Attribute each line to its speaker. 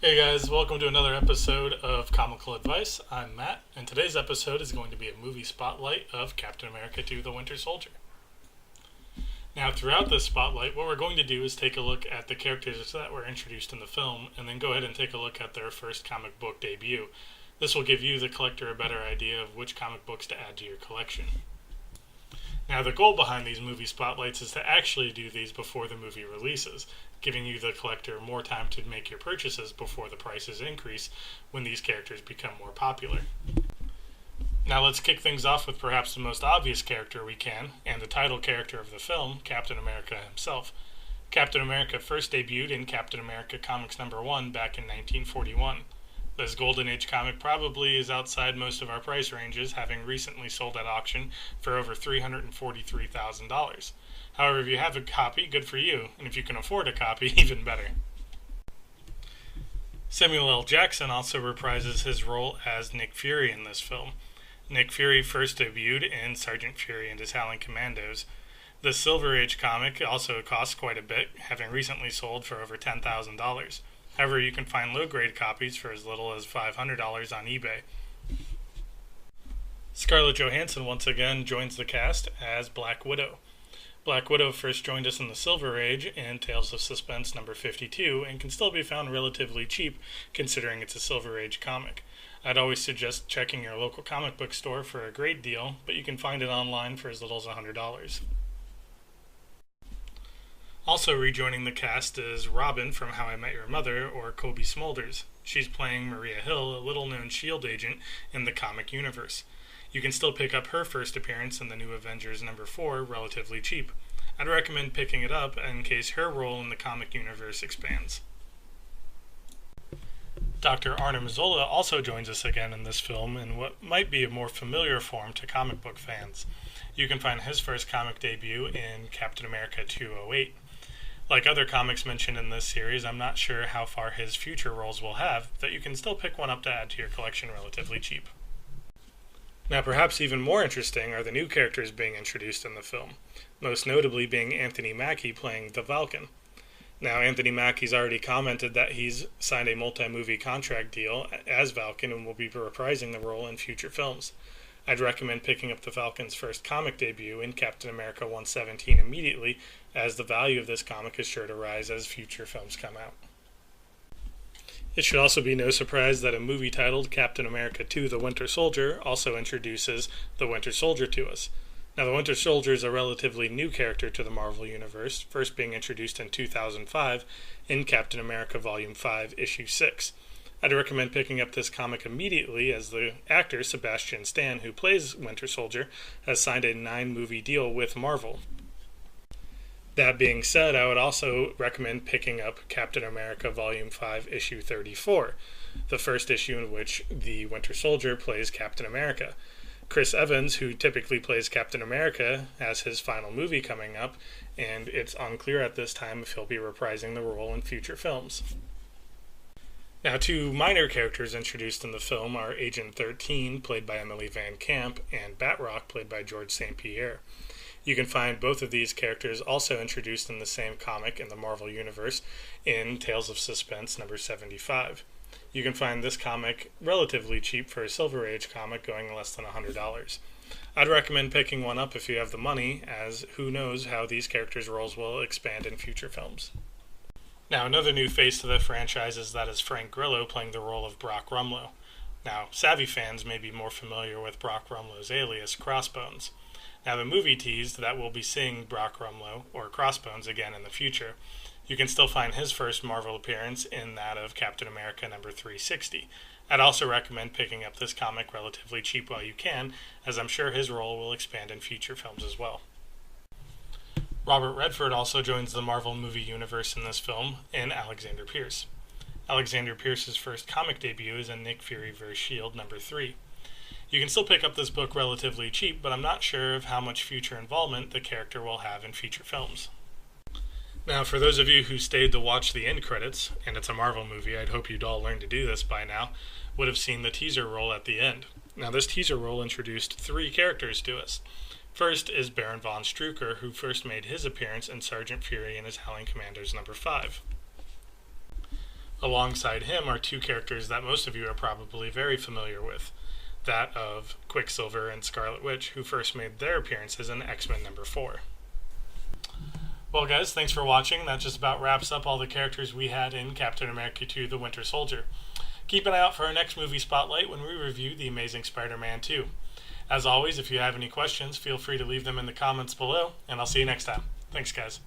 Speaker 1: Hey guys, welcome to another episode of Comical Advice. I'm Matt, and today's episode is going to be a movie spotlight of Captain America 2: The Winter Soldier. Now, throughout this spotlight, what we're going to do is take a look at the characters that were introduced in the film, and then go ahead and take a look at their first comic book debut. This will give you, the collector, a better idea of which comic books to add to your collection. Now, the goal behind these movie spotlights is to actually do these before the movie releases, giving you, the collector, more time to make your purchases before the prices increase when these characters become more popular. Now let's kick things off with perhaps the most obvious character we can, and the title character of the film, Captain America himself. Captain America first debuted in Captain America Comics #1 back in 1941. This Golden Age comic probably is outside most of our price ranges, having recently sold at auction for over $343,000. However, if you have a copy, good for you, and if you can afford a copy, even better. Samuel L. Jackson also reprises his role as Nick Fury in this film. Nick Fury first debuted in Sergeant Fury and his Howling Commandos. The Silver Age comic also costs quite a bit, having recently sold for over $10,000. However, you can find low-grade copies for as little as $500 on eBay. Scarlet Johansson once again joins the cast as Black Widow. Black Widow first joined us in the Silver Age in Tales of Suspense number 52 and can still be found relatively cheap considering it's a Silver Age comic. I'd always suggest checking your local comic book store for a great deal, but you can find it online for as little as $100. Also rejoining the cast is Robin from How I Met Your Mother, or Kobe Smulders. She's playing Maria Hill, a little-known S.H.I.E.L.D. agent in the comic universe. You can still pick up her first appearance in the New Avengers #4 relatively cheap. I'd recommend picking it up in case her role in the comic universe expands. Dr. Arnim Zola also joins us again in this film in what might be a more familiar form to comic book fans. You can find his first comic debut in Captain America 208. Like other comics mentioned in this series, I'm not sure how far his future roles will have, but you can still pick one up to add to your collection relatively cheap. Now, perhaps even more interesting are the new characters being introduced in the film, most notably being Anthony Mackie playing the Falcon. Now, Anthony Mackie's already commented that he's signed a multi-movie contract deal as Falcon and will be reprising the role in future films. I'd recommend picking up the Falcon's first comic debut in Captain America 117 immediately, as the value of this comic is sure to rise as future films come out. It should also be no surprise that a movie titled Captain America 2: The Winter Soldier also introduces the Winter Soldier to us. Now, the Winter Soldier is a relatively new character to the Marvel Universe, first being introduced in 2005 in Captain America Volume 5, Issue 6. I'd recommend picking up this comic immediately, as the actor Sebastian Stan, who plays Winter Soldier, has signed a 9-movie deal with Marvel. That being said, I would also recommend picking up Captain America Volume 5, Issue 34, the first issue in which the Winter Soldier plays Captain America. Chris Evans, who typically plays Captain America, has his final movie coming up, and it's unclear at this time if he'll be reprising the role in future films. Now, two minor characters introduced in the film are Agent 13, played by Emily Van Camp, and Batroc, played by George St. Pierre. You can find both of these characters also introduced in the same comic in the Marvel Universe in Tales of Suspense number 75. You can find this comic relatively cheap for a Silver Age comic, going less than $100. I'd recommend picking one up if you have the money, as who knows how these characters' roles will expand in future films. Now, another new face to the franchise is that is Frank Grillo playing the role of Brock Rumlow. Now, savvy fans may be more familiar with Brock Rumlow's alias, Crossbones. Now, the movie teased that we'll be seeing Brock Rumlow, or Crossbones, again in the future. You can still find his first Marvel appearance in that of Captain America number 360. I'd also recommend picking up this comic relatively cheap while you can, as I'm sure his role will expand in future films as well. Robert Redford also joins the Marvel movie universe in this film in Alexander Pierce. Alexander Pierce's first comic debut is in Nick Fury vs. S.H.I.E.L.D. number 3. You can still pick up this book relatively cheap, but I'm not sure of how much future involvement the character will have in future films. Now, for those of you who stayed to watch the end credits, and it's a Marvel movie, I'd hope you'd all learn to do this by now, would have seen the teaser roll at the end. Now, this teaser roll introduced 3 characters to us. First is Baron von Strucker, who first made his appearance in Sergeant Fury and his Howling Commandos number 5. Alongside him are two characters that most of you are probably very familiar with, that of Quicksilver and Scarlet Witch, who first made their appearances in X-Men number 4. Well guys, thanks for watching. That just about wraps up all the characters we had in Captain America 2: The Winter Soldier. Keep an eye out for our next movie spotlight when we review The Amazing Spider-Man 2. As always, if you have any questions, feel free to leave them in the comments below, and I'll see you next time. Thanks guys.